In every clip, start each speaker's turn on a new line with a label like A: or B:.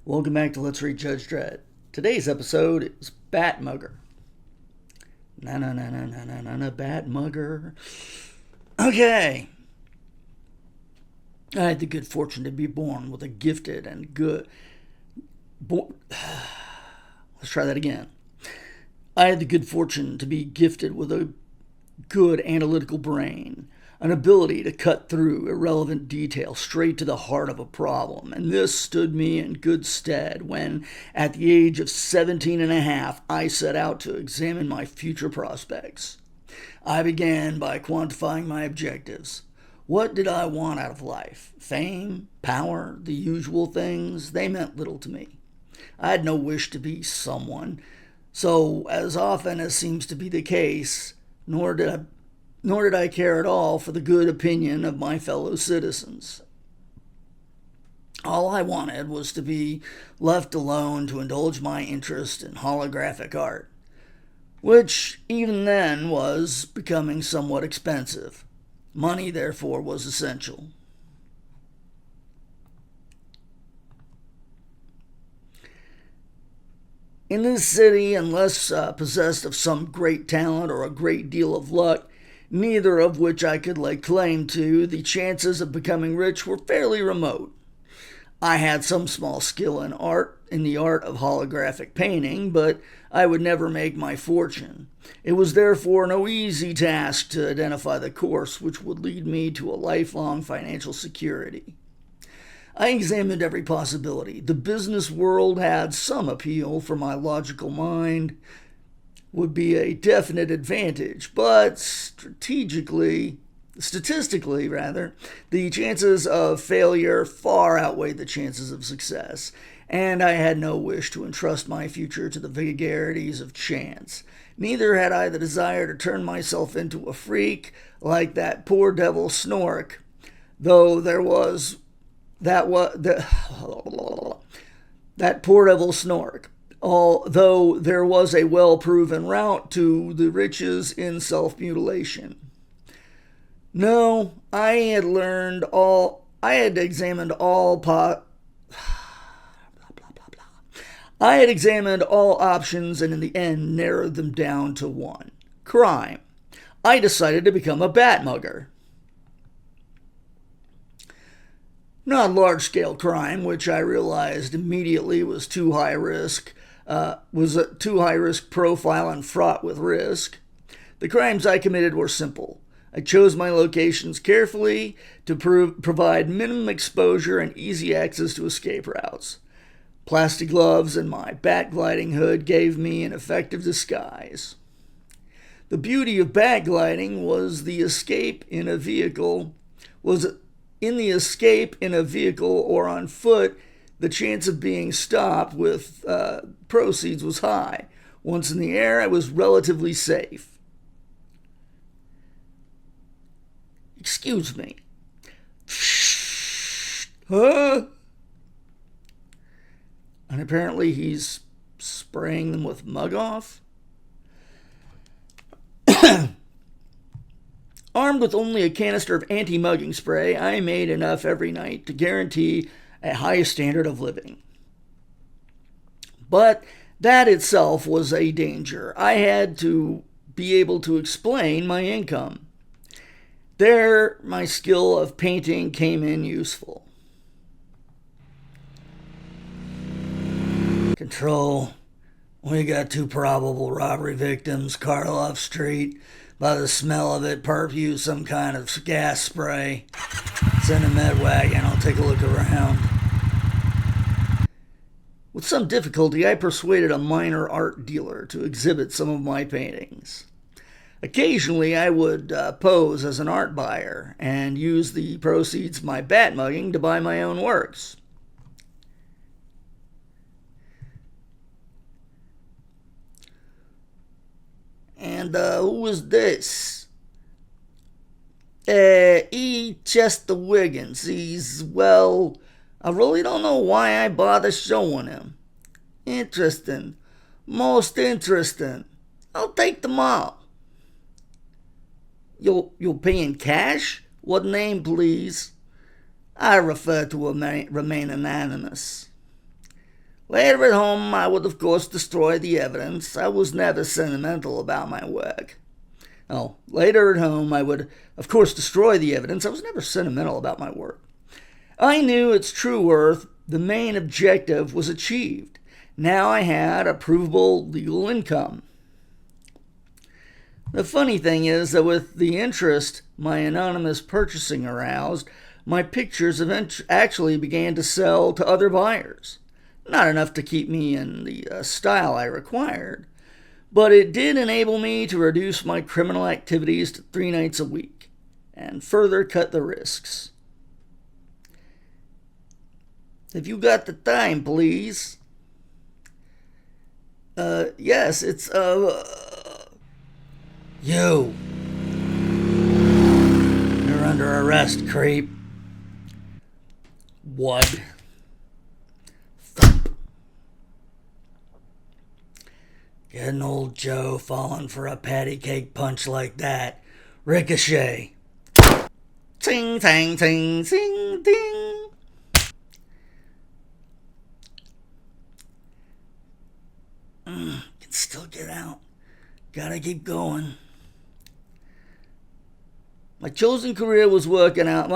A: Welcome back to Let's Read Judge Dredd. Today's episode is Bat Mugger. Na Bat Mugger. Okay. I had the good fortune to be born with a gifted and good... Let's try that again. I had the good fortune to be gifted with a good analytical brain, an ability to cut through irrelevant detail straight to the heart of a problem, and this stood me in good stead when, at the age of 17 and a half, I set out to examine my future prospects. I began by quantifying my objectives. What did I want out of life? Fame? Power? The usual things? They meant little to me. I had no wish to be someone, so as often as seems to be the case, nor did I care at all for the good opinion of my fellow citizens. All I wanted was to be left alone to indulge my interest in holographic art, which even then was becoming somewhat expensive. Money, therefore, was essential. In this city, unless possessed of some great talent or a great deal of luck, neither of which I could lay claim to, the chances of becoming rich were fairly remote. I had some small skill in the art of holographic painting, but I would never make my fortune. It was therefore no easy task to identify the course which would lead me to a lifelong financial security. I examined every possibility. The business world had some appeal for my logical mind, would be a definite advantage, but statistically, the chances of failure far outweighed the chances of success, and I had no wish to entrust my future to the vagaries of chance. Neither had I the desire to turn myself into a freak like that poor devil Snork, though there was that poor devil Snork. Although there was a well-proven route to the riches in self-mutilation. No, I had examined all options and in the end narrowed them down to one. Crime. I decided to become a bat mugger. Not large-scale crime, which I realized immediately was too high risk, was a too high-risk profile and fraught with risk. The crimes I committed were simple. I chose my locations carefully to provide minimum exposure and easy access to escape routes. Plastic gloves and my bat gliding hood gave me an effective disguise. The beauty of bat gliding was in the escape in a vehicle or on foot. The chance of being stopped with proceeds was high. Once in the air, I was relatively safe. Excuse me. Huh? And apparently he's spraying them with mug off. Armed with only a canister of anti-mugging spray, I made enough every night to guarantee a high standard of living. But that itself was a danger. I had to be able to explain my income. There, my skill of painting came in useful. Control. We got 2 probable robbery victims, Karloff Street. By the smell of it, perp used some kind of gas spray. Send a med wagon, I'll take a look around. With some difficulty, I persuaded a minor art dealer to exhibit some of my paintings. Occasionally, I would pose as an art buyer and use the proceeds of my bat mugging to buy my own works. And who was this? Chester Wiggins. I really don't know why I bother showing him. Interesting. Most interesting. I'll take them all. You'll pay in cash? What name, please? I prefer to remain anonymous. Later at home, I would of course destroy the evidence. I was never sentimental about my work. Oh, later at home, I would of course destroy the evidence. I was never sentimental about my work. I knew its true worth. The main objective was achieved. Now I had a provable legal income. The funny thing is that with the interest my anonymous purchasing aroused, my pictures actually began to sell to other buyers. Not enough to keep me in the style I required, but it did enable me to reduce my criminal activities to 3 nights a week and further cut the risks. Have you got the time, please? Yes, it's, You! You're under arrest, creep. What? Thump. Getting old Joe falling for a patty cake punch like that. Ricochet. Ting, tang, ting, ting, ding. Can still get out. Gotta keep going. My chosen career was working out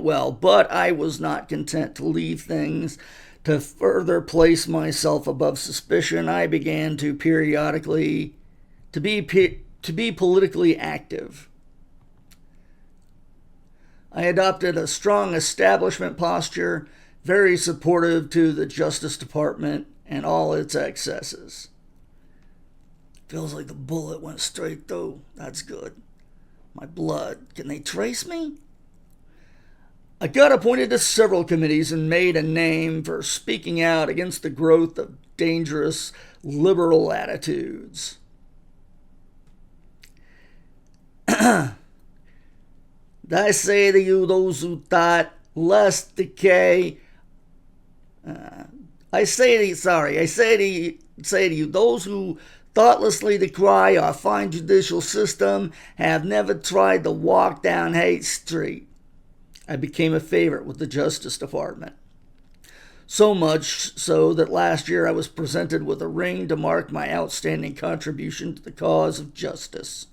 A: well, but I was not content to leave things to further place myself above suspicion. I began to periodically to be politically active. I adopted a strong establishment posture, very supportive to the Justice Department and all its excesses. Feels like the bullet went straight through. That's good. My blood. Can they trace me? I got appointed to several committees and made a name for speaking out against the growth of dangerous liberal attitudes. I say to you, those who thought less decay. I say to you, those who thoughtlessly decry our fine judicial system have never tried to walk down Hate Street. I became a favorite with the Justice Department. So much so that last year I was presented with a ring to mark my outstanding contribution to the cause of justice.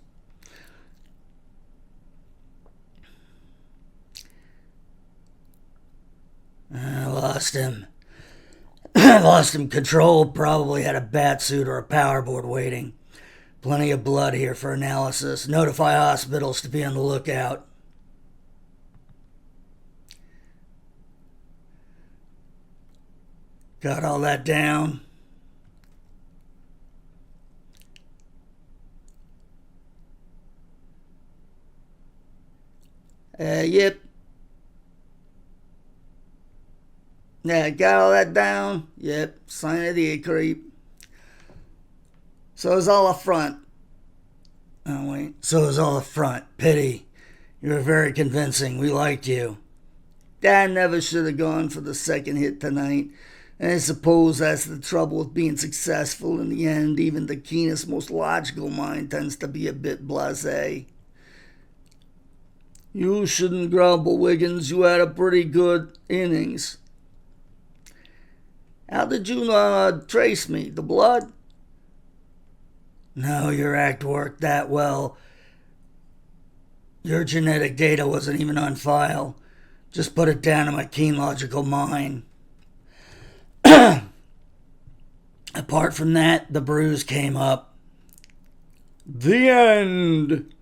A: I lost him. Lost him control, probably had a bat suit or a power board waiting. Plenty of blood here for analysis. Notify hospitals to be on the lookout. Got all that down? Yep. Yeah, got all that down? Yep, sign of the creep. So it's all a front. Oh, wait. So it's all a front. Pity. You were very convincing. We liked you. Dad never should have gone for the second hit tonight. And I suppose that's the trouble with being successful in the end. Even the keenest, most logical mind tends to be a bit blasé. You shouldn't grumble, Wiggins. You had a pretty good innings. How did you trace me? The blood? No, your act worked that well. Your genetic data wasn't even on file. Just put it down to my keen logical mind. Apart from that, the bruise came up. The end.